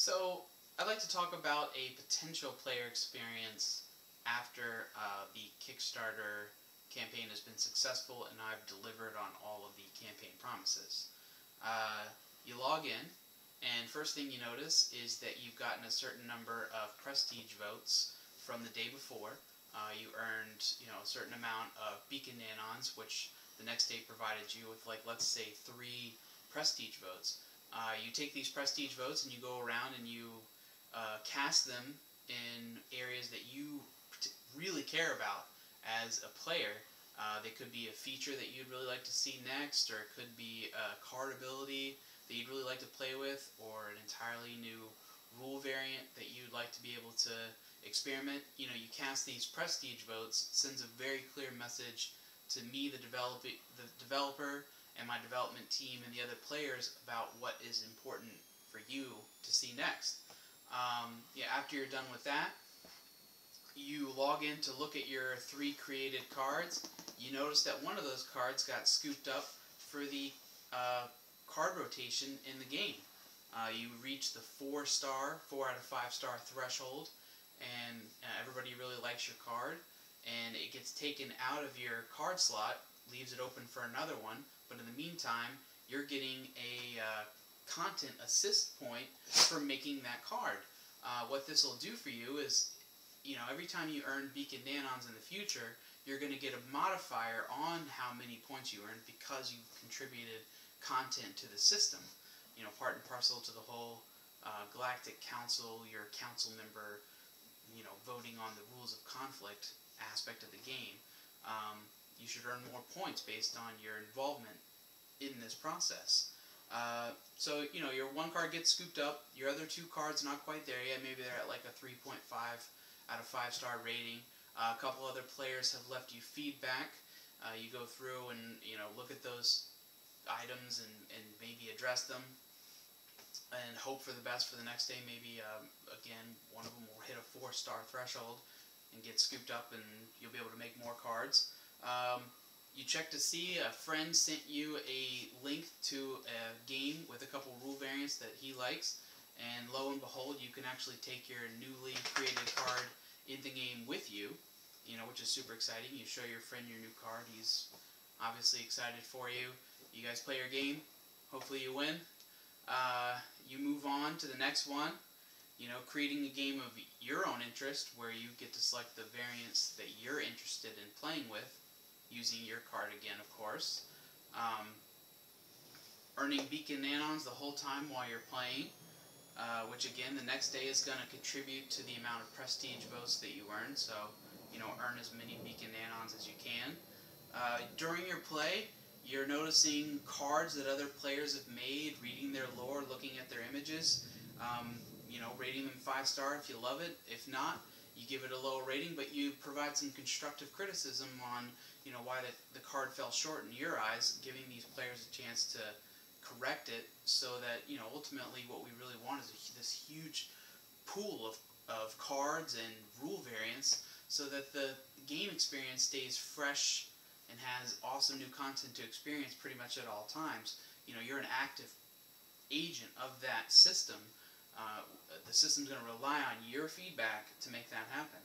So, I'd like to talk about a potential player experience after the Kickstarter campaign has been successful and I've delivered on all of the campaign promises. Uh, you log in, and first thing you notice is that you've gotten a certain number of prestige votes from the day before. You earned, a certain amount of beacon nanons, which the next day provided you with, like, let's say 3 prestige votes. You take these prestige votes and you go around and you cast them in areas that you really care about as a player. They could be a feature that you'd really like to see next, or it could be a card ability that you'd really like to play with, or an entirely new rule variant that you'd like to be able to experiment. You cast these prestige votes, sends a very clear message to me, the developer, and my development team and the other players about what is important for you to see next. After you're done with that, you log in to look at your 3 created cards. You notice that one of those cards got scooped up for the card rotation in the game. You reach the 4 out of 5 star threshold, and everybody really likes your card, and it gets taken out of your card slot, leaves it open for another one, but in the meantime, you're getting a content assist point for making that card. What this will do for you is, every time you earn beacon nanons in the future, you're going to get a modifier on how many points you earn because you've contributed content to the system. Part and parcel to the whole Galactic Council, your council member, voting on the rules of conflict aspect of the game. You should earn more points based on your involvement in this process. So, your 1 card gets scooped up, your other 2 cards not quite there yet, maybe they're at like a 3.5 out of 5 star rating. A couple other players have left you feedback. You go through and, look at those items and maybe address them and hope for the best for the next day. Maybe, again, one of them will hit a 4 star threshold and get scooped up, and you'll be able to make more cards. You check to see a friend sent you a link to a game with a couple rule variants that he likes, and lo and behold, you can actually take your newly created card in the game with you, which is super exciting. You show your friend your new card, he's obviously excited for you. You guys play your game, hopefully you win. You move on to the next one, creating a game of your own interest where you get to select the variants that you're interested in playing with, using your card again, of course. Earning beacon nanons the whole time while you're playing, which again, the next day is going to contribute to the amount of prestige votes that you earn, so, earn as many beacon nanons as you can. During your play, you're noticing cards that other players have made, reading their lore, looking at their images, rating them 5 star if you love it. If not, you give it a lower rating, but you provide some constructive criticism on, why the card fell short in your eyes, giving these players a chance to correct it, so that, ultimately what we really want is this huge pool of cards and rule variants, so that the game experience stays fresh and has awesome new content to experience pretty much at all times. You're an active agent of that system. The system's going to rely on your feedback to make that happen.